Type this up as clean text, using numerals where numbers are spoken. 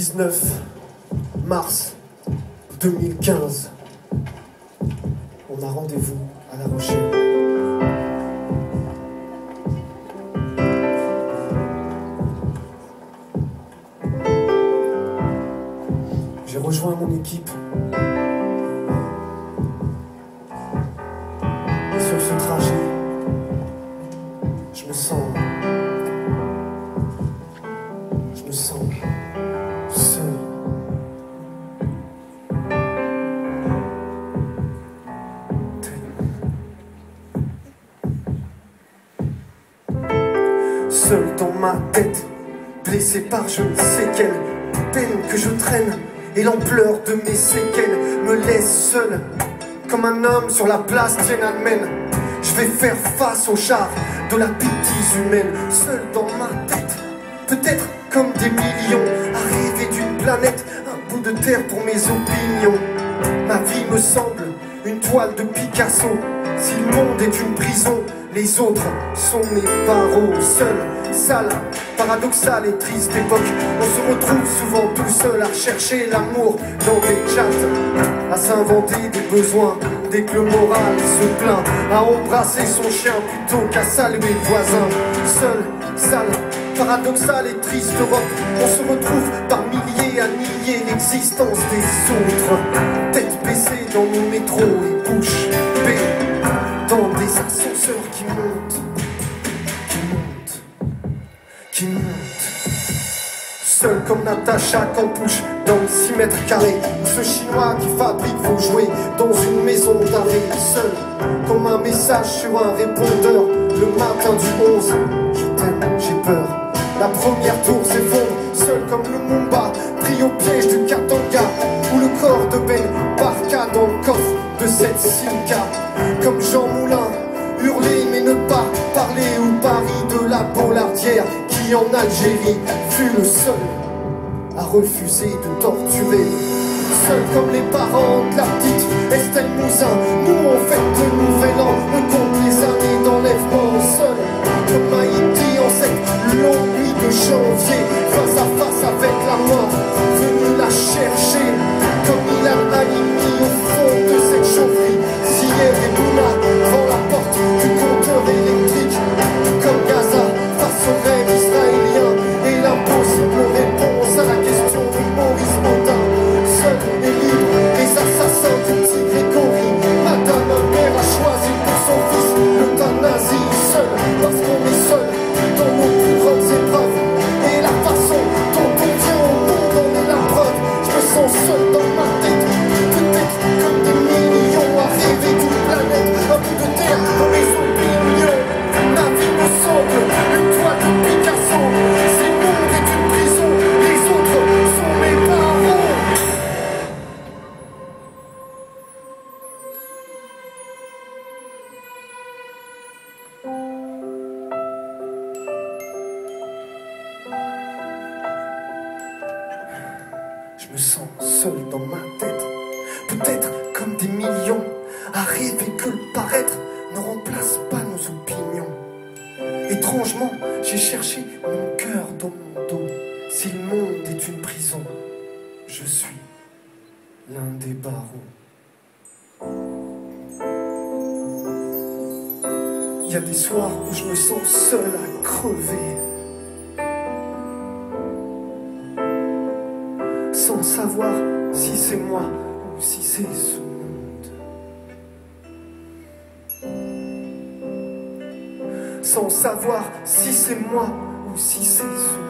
19 mars 2015. On a rendez-vous à La Rochelle. J'ai rejoint mon équipe. Et sur ce trajet, je me sens seul. Seul dans ma tête, blessé par je ne sais quelle peine que je traîne, et l'ampleur de mes séquelles me laisse seul, comme un homme sur la place Tiananmen. Je vais faire face au char de la bêtise humaine, seul dans ma tête, peut-être comme des millions, à rêver d'une planète, un bout de terre pour mes opinions. Ma vie me semble une toile de Picasso. Si le monde est une prison, les autres sont mes barreaux. Seul, sale, paradoxale et triste époque, on se retrouve souvent tout seul à rechercher l'amour dans des chats, à s'inventer des besoins dès que le moral se plaint, à embrasser son chien plutôt qu'à saluer le voisin. Seul, sale, paradoxale et triste Europe, on se retrouve par milliers à nier l'existence des autres. Tête baissée dans nos métros et bouche bée dans des ascenseurs qui montent. Seul comme Natacha Campouche dans le 6 mètres carrés, ou ce chinois qui fabrique vos jouets dans une maison d'arrêt. Seul comme un message sur un répondeur le matin du 11. Je t'aime, j'ai peur. La première tour s'effondre. Seul comme le Mumba pris au piège du Katanga, ou le corps de Ben Barka dans le coffre de cette Simca. Comme Jean Moulin, hurler mais ne pas parler, ou Paris de la Bollardière qui en Algérie fut le seul à refuser de torturer. Seul comme les parents de la petite Estelle Mouzin, nous on fête le nouvel an, on compte les années d'enlèvement. Seul comme Haïti en cette longue nuit de janvier, face à face avec la mort, venu la chercher comme il a aligné au fond de cette chaufferie. Zier et Bouna devant la porte du compteur électrique, comme Gaza face au rêve israélien et l'impossible réponse à la question de Maurice Audin. Seul et libre, les assassins du petit Grégory. Madame, un père a choisi pour son fils l'euthanasie. Seul, parce qu'on est seul dans nos plus grandes épreuves, et la façon dont on vient au monde en est la preuve. Je me sens seul dans ma tête, peut-être comme des millions à rêver d'une planète, un bout de terre pour mes opinions. Ma vie me semble une toile de Picasso. Si le monde est une prison, les autres sont mes parents. Je me sens seul dans ma tête, peut-être comme des millions, à rêver que le paraître ne remplace pas nos opinions. Étrangement, j'ai cherché mon cœur dans mon dos. Si le monde est une prison, je suis l'un des barreaux. Il y a des soirs où je me sens seul à crever, sans savoir si c'est moi ou si c'est ce monde. Sans savoir si c'est moi ou si c'est ce monde.